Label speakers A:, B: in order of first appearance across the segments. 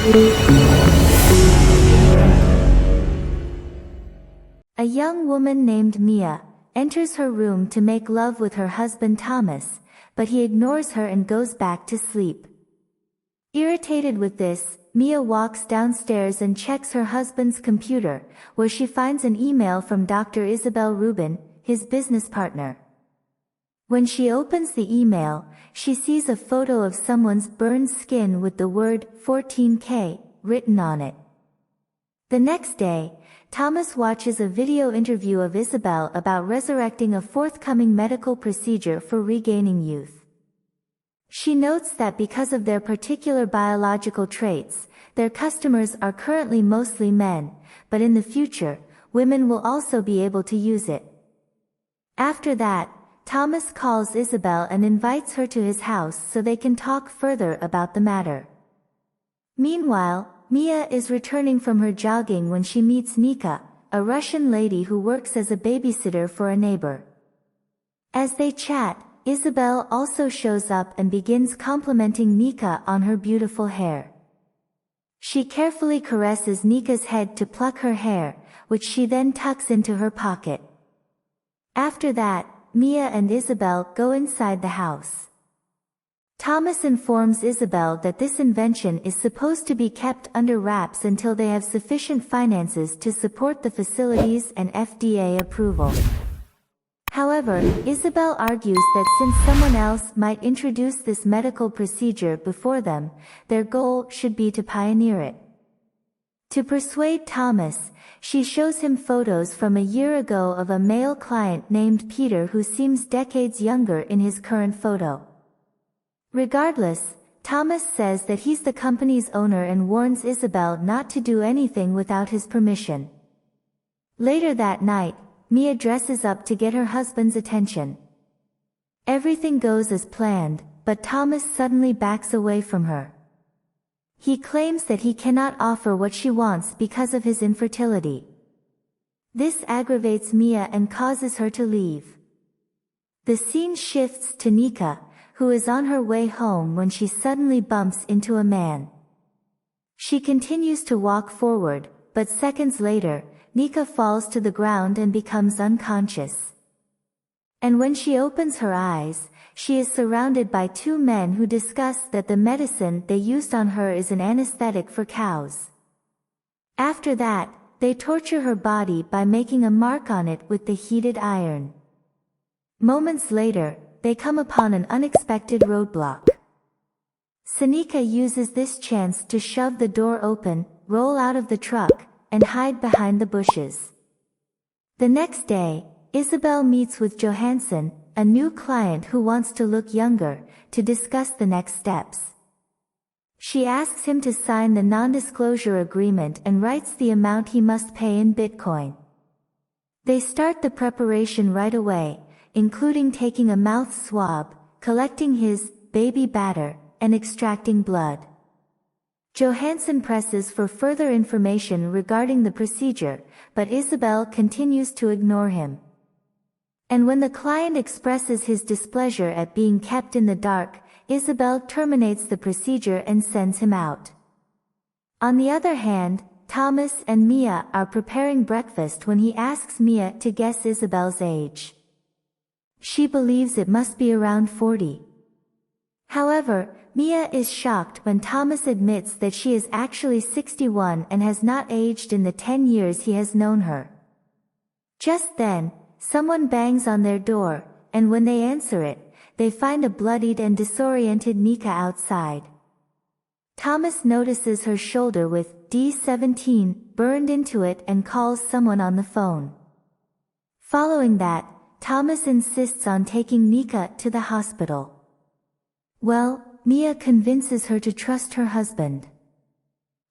A: A young woman named Mia enters her room to make love with her husband Thomas, but he ignores her and goes back to sleep. Irritated with this, Mia walks downstairs and checks her husband's computer, where she finds an email from Dr. Isabel Rubin, his business partner. When she opens the email, she sees a photo of someone's burned skin with the word 14K written on it. The next day, Thomas watches a video interview of Isabel about resurrecting a forthcoming medical procedure for regaining youth. She notes that because of their particular biological traits, their customers are currently mostly men, but in the future, women will also be able to use it. After that, Thomas calls Isabel and invites her to his house so they can talk further about the matter. Meanwhile, Mia is returning from her jogging when she meets Nika, a Russian lady who works as a babysitter for a neighbor. As they chat, Isabel also shows up and begins complimenting Nika on her beautiful hair. She carefully caresses Nika's head to pluck her hair, which she then tucks into her pocket. After that, Mia and Isabel go inside the house. Thomas informs Isabel that this invention is supposed to be kept under wraps until they have sufficient finances to support the facilities and FDA approval. However, Isabel argues that since someone else might introduce this medical procedure before them, their goal should be to pioneer it. To persuade Thomas, she shows him photos from a year ago of a male client named Peter who seems decades younger in his current photo. Regardless, Thomas says that he's the company's owner and warns Isabel not to do anything without his permission. Later that night, Mia dresses up to get her husband's attention. Everything goes as planned, but Thomas suddenly backs away from her. He claims that he cannot offer what she wants because of his infertility. This aggravates Mia and causes her to leave. The scene shifts to Nika, who is on her way home when she suddenly bumps into a man. She continues to walk forward, but seconds later, Nika falls to the ground and becomes unconscious. And when she opens her eyes, she is surrounded by two men who discuss that the medicine they used on her is an anesthetic for cows. After that, they torture her body by making a mark on it with the heated iron. Moments later, they come upon an unexpected roadblock. Seneca uses this chance to shove the door open, roll out of the truck, and hide behind the bushes. The next day, Isabel meets with Johansson, a new client who wants to look younger, to discuss the next steps. She asks him to sign the non-disclosure agreement and writes the amount he must pay in Bitcoin. They start the preparation right away, including taking a mouth swab, collecting his baby batter, and extracting blood. Johansson presses for further information regarding the procedure, but Isabel continues to ignore him. And when the client expresses his displeasure at being kept in the dark, Isabel terminates the procedure and sends him out. On the other hand, Thomas and Mia are preparing breakfast when he asks Mia to guess Isabel's age. She believes it must be around 40. However, Mia is shocked when Thomas admits that she is actually 61 and has not aged in the 10 years he has known her. Just then, someone bangs on their door, and when they answer it, they find a bloodied and disoriented Nika outside. Thomas notices her shoulder with D17 burned into it and calls someone on the phone. Following that, Thomas insists on taking Nika to the hospital. Well, Mia convinces her to trust her husband.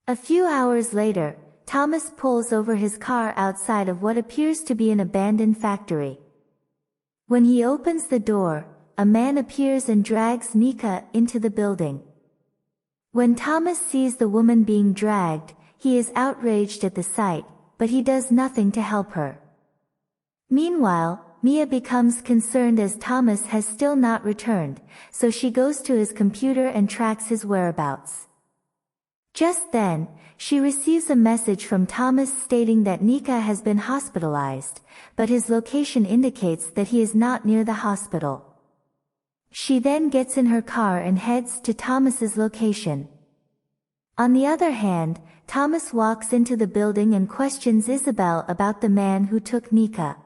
A: A few hours later, Thomas pulls over his car outside of what appears to be an abandoned factory. When he opens the door, a man appears and drags Nika into the building. When Thomas sees the woman being dragged, he is outraged at the sight, but he does nothing to help her. Meanwhile, Mia becomes concerned as Thomas has still not returned, so she goes to his computer and tracks his whereabouts. Just then, she receives a message from Thomas stating that Nika has been hospitalized, but his location indicates that he is not near the hospital. She then gets in her car and heads to Thomas's location. On the other hand, Thomas walks into the building and questions Isabel about the man who took Nika.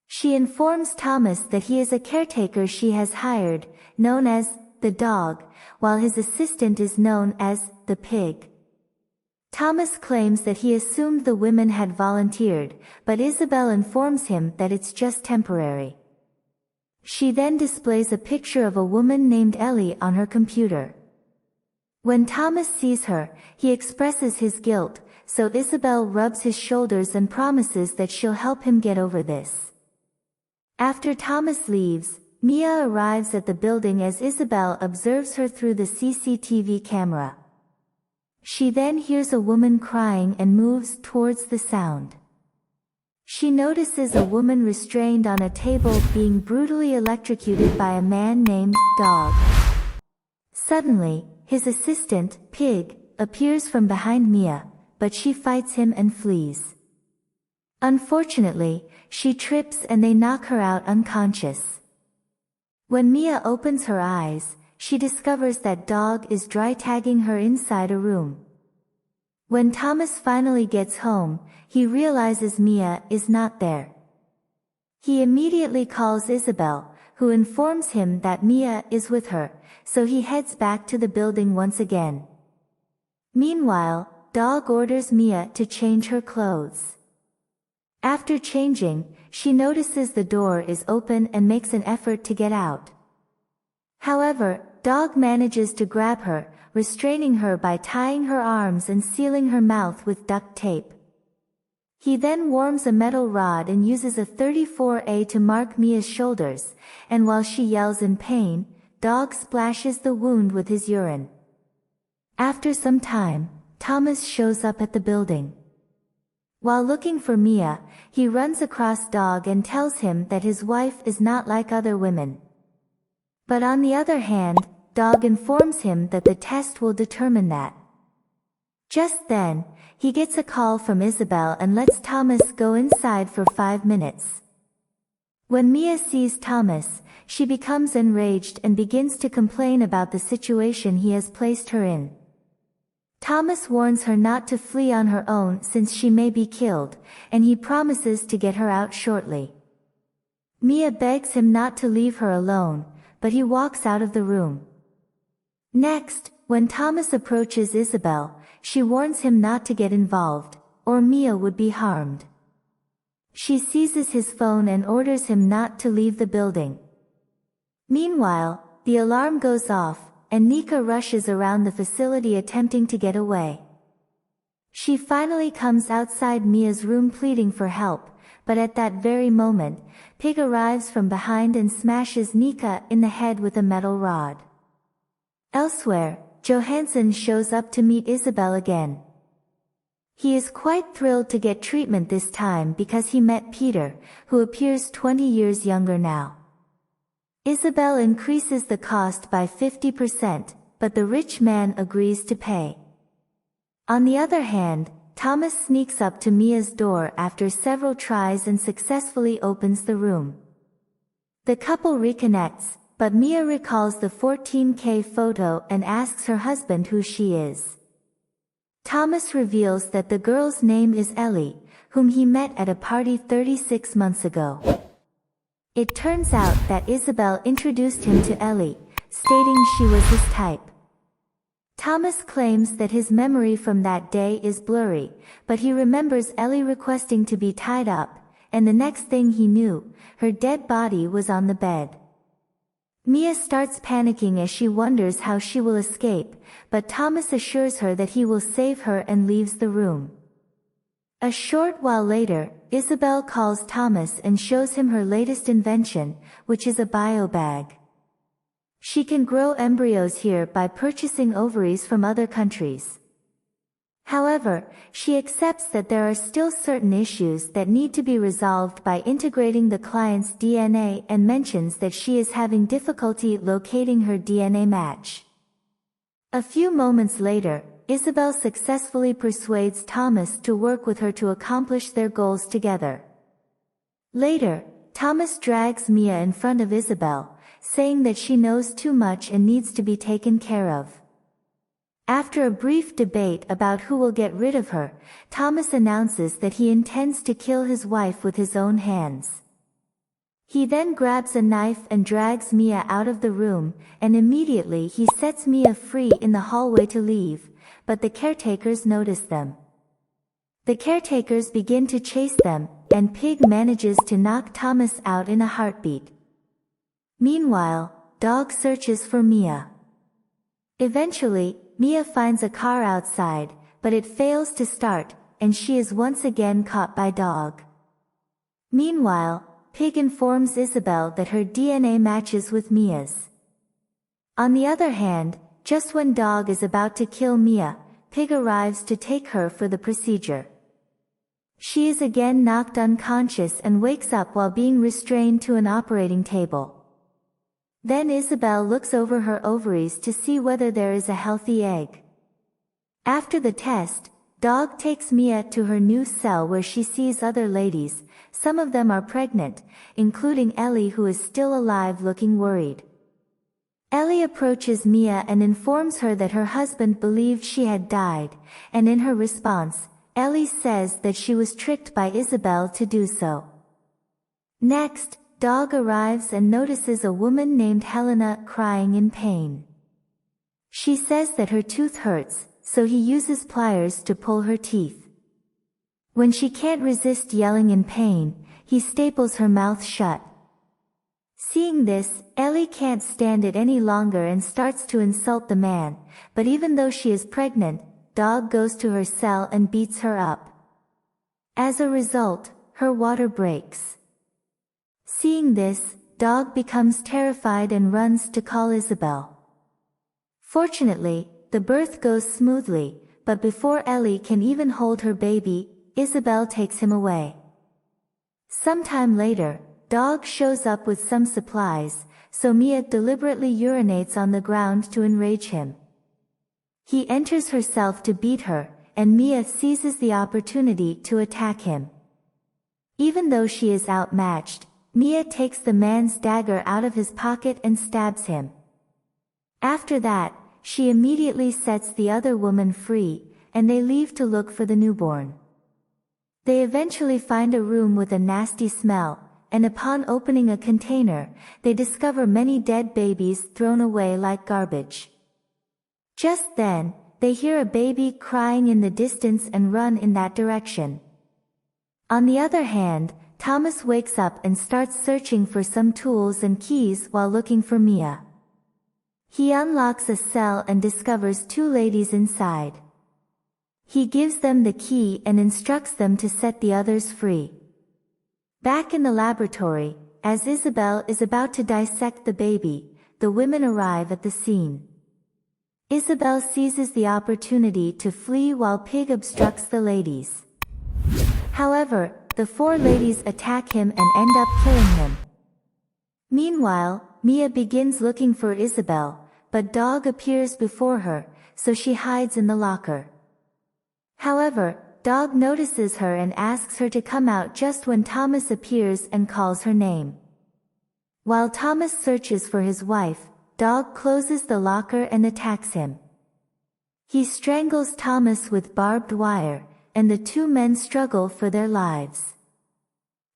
A: She informs Thomas that he is a caretaker she has hired, known as the dog, while his assistant is known as the pig. Thomas claims that he assumed the women had volunteered, but Isabel informs him that it's just temporary. She then displays a picture of a woman named Ellie on her computer. When Thomas sees her, he expresses his guilt, so Isabel rubs his shoulders and promises that she'll help him get over this. After Thomas leaves, Mia arrives at the building as Isabel observes her through the CCTV camera. She then hears a woman crying and moves towards the sound. She notices a woman restrained on a table being brutally electrocuted by a man named Dog. Suddenly, his assistant, Pig, appears from behind Mia, but she fights him and flees. Unfortunately, she trips and they knock her out unconscious. When Mia opens her eyes, she discovers that Dog is dry tagging her inside a room. When Thomas finally gets home, he realizes Mia is not there. He immediately calls Isabel, who informs him that Mia is with her, so he heads back to the building once again. Meanwhile, Dog orders Mia to change her clothes. After changing, she notices the door is open and makes an effort to get out. However, Dog manages to grab her, restraining her by tying her arms and sealing her mouth with duct tape. He then warms a metal rod and uses a 34A to mark Mia's shoulders, and while she yells in pain, Dog splashes the wound with his urine. After some time, Thomas shows up at the building. While looking for Mia, he runs across Dog and tells him that his wife is not like other women. But on the other hand, Dog informs him that the test will determine that. Just then, he gets a call from Isabel and lets Thomas go inside for 5 minutes. When Mia sees Thomas, she becomes enraged and begins to complain about the situation he has placed her in. Thomas warns her not to flee on her own since she may be killed, and he promises to get her out shortly. Mia begs him not to leave her alone, but he walks out of the room. Next, when Thomas approaches Isabel, she warns him not to get involved, or Mia would be harmed. She seizes his phone and orders him not to leave the building. Meanwhile, the alarm goes off, and Nika rushes around the facility attempting to get away. She finally comes outside Mia's room pleading for help, but at that very moment, Pig arrives from behind and smashes Nika in the head with a metal rod. Elsewhere, Johansson shows up to meet Isabel again. He is quite thrilled to get treatment this time because he met Peter, who appears 20 years younger now. Isabel increases the cost by 50%, but the rich man agrees to pay. On the other hand, Thomas sneaks up to Mia's door after several tries and successfully opens the room. The couple reconnects, but Mia recalls the 14K photo and asks her husband who she is. Thomas reveals that the girl's name is Ellie, whom he met at a party 36 months ago. It turns out that Isabel introduced him to Ellie, stating she was his type. Thomas claims that his memory from that day is blurry, but he remembers Ellie requesting to be tied up, and the next thing he knew, her dead body was on the bed. Mia starts panicking as she wonders how she will escape, but Thomas assures her that he will save her and leaves the room. A short while later, Isabel calls Thomas and shows him her latest invention, which is a biobag. She can grow embryos here by purchasing ovaries from other countries. However, she accepts that there are still certain issues that need to be resolved by integrating the client's DNA and mentions that she is having difficulty locating her DNA match. A few moments later, Isabel successfully persuades Thomas to work with her to accomplish their goals together. Later, Thomas drags Mia in front of Isabel, saying that she knows too much and needs to be taken care of. After a brief debate about who will get rid of her, Thomas announces that he intends to kill his wife with his own hands. He then grabs a knife and drags Mia out of the room, and immediately he sets Mia free in the hallway to leave, but the caretakers notice them. The caretakers begin to chase them, and Pig manages to knock Thomas out in a heartbeat. Meanwhile, Dog searches for Mia. Eventually, Mia finds a car outside, but it fails to start, and she is once again caught by Dog. Meanwhile, Pig informs Isabel that her DNA matches with Mia's. On the other hand, just when Dog is about to kill Mia, Pig arrives to take her for the procedure. She is again knocked unconscious and wakes up while being restrained to an operating table. Then Isabel looks over her ovaries to see whether there is a healthy egg. After the test, Dog takes Mia to her new cell where she sees other ladies. Some of them are pregnant, including Ellie, who is still alive, looking worried. Ellie approaches Mia and informs her that her husband believed she had died, and in her response, Ellie says that she was tricked by Isabel to do so. Next, Dog arrives and notices a woman named Helena crying in pain. She says that her tooth hurts, so he uses pliers to pull her teeth. When she can't resist yelling in pain, he staples her mouth shut. Seeing this, Ellie can't stand it any longer and starts to insult the man, but even though she is pregnant, Dog goes to her cell and beats her up. As a result, her water breaks. Seeing this, Dog becomes terrified and runs to call Isabel. Fortunately, the birth goes smoothly, but before Ellie can even hold her baby, Isabel takes him away. Sometime later, Dog shows up with some supplies, so Mia deliberately urinates on the ground to enrage him. He enters herself to beat her, and Mia seizes the opportunity to attack him. Even though she is outmatched, Mia takes the man's dagger out of his pocket and stabs him. After that, she immediately sets the other woman free, and they leave to look for the newborn. They eventually find a room with a nasty smell, and upon opening a container, they discover many dead babies thrown away like garbage. Just then, they hear a baby crying in the distance and run in that direction. On the other hand, Thomas wakes up and starts searching for some tools and keys while looking for Mia. He unlocks a cell and discovers two ladies inside. He gives them the key and instructs them to set the others free. Back in the laboratory, as Isabel is about to dissect the baby, the women arrive at the scene. Isabel seizes the opportunity to flee while Pig obstructs the ladies. However, the four ladies attack him and end up killing him. Meanwhile, Mia begins looking for Isabel, but Dog appears before her, so she hides in the locker. However, Dog notices her and asks her to come out just when Thomas appears and calls her name. While Thomas searches for his wife, Dog closes the locker and attacks him. He strangles Thomas with barbed wire, and the two men struggle for their lives.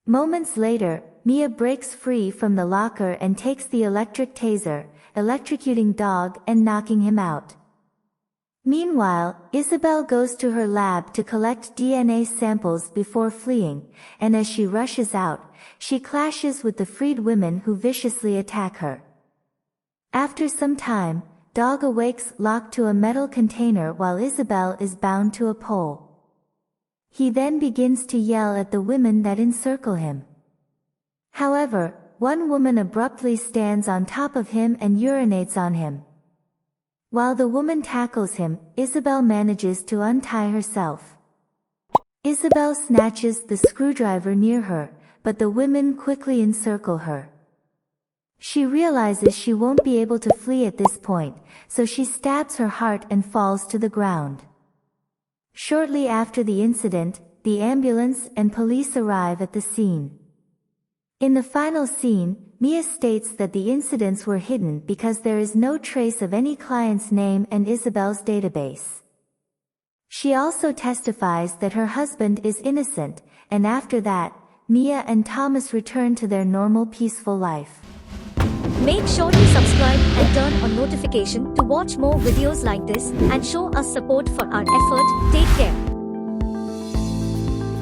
A: Moments later, Mia breaks free from the locker and takes the electric taser, electrocuting Dog and knocking him out. Meanwhile, Isabel goes to her lab to collect DNA samples before fleeing, and as she rushes out, she clashes with the freed women who viciously attack her. After some time, Dog awakes locked to a metal container while Isabel is bound to a pole. He then begins to yell at the women that encircle him. However, one woman abruptly stands on top of him and urinates on him. While the woman tackles him, Isabel manages to untie herself. Isabel snatches the screwdriver near her, but the women quickly encircle her. She realizes she won't be able to flee at this point, so she stabs her heart and falls to the ground. Shortly after the incident, the ambulance and police arrive at the scene. In the final scene, Mia states that the incidents were hidden because there is no trace of any client's name in Isabel's database. She also testifies that her husband is innocent, and after that, Mia and Thomas return to their normal peaceful life.
B: Make sure to subscribe and turn on notification to watch more videos like this and show us support for our effort. Take care.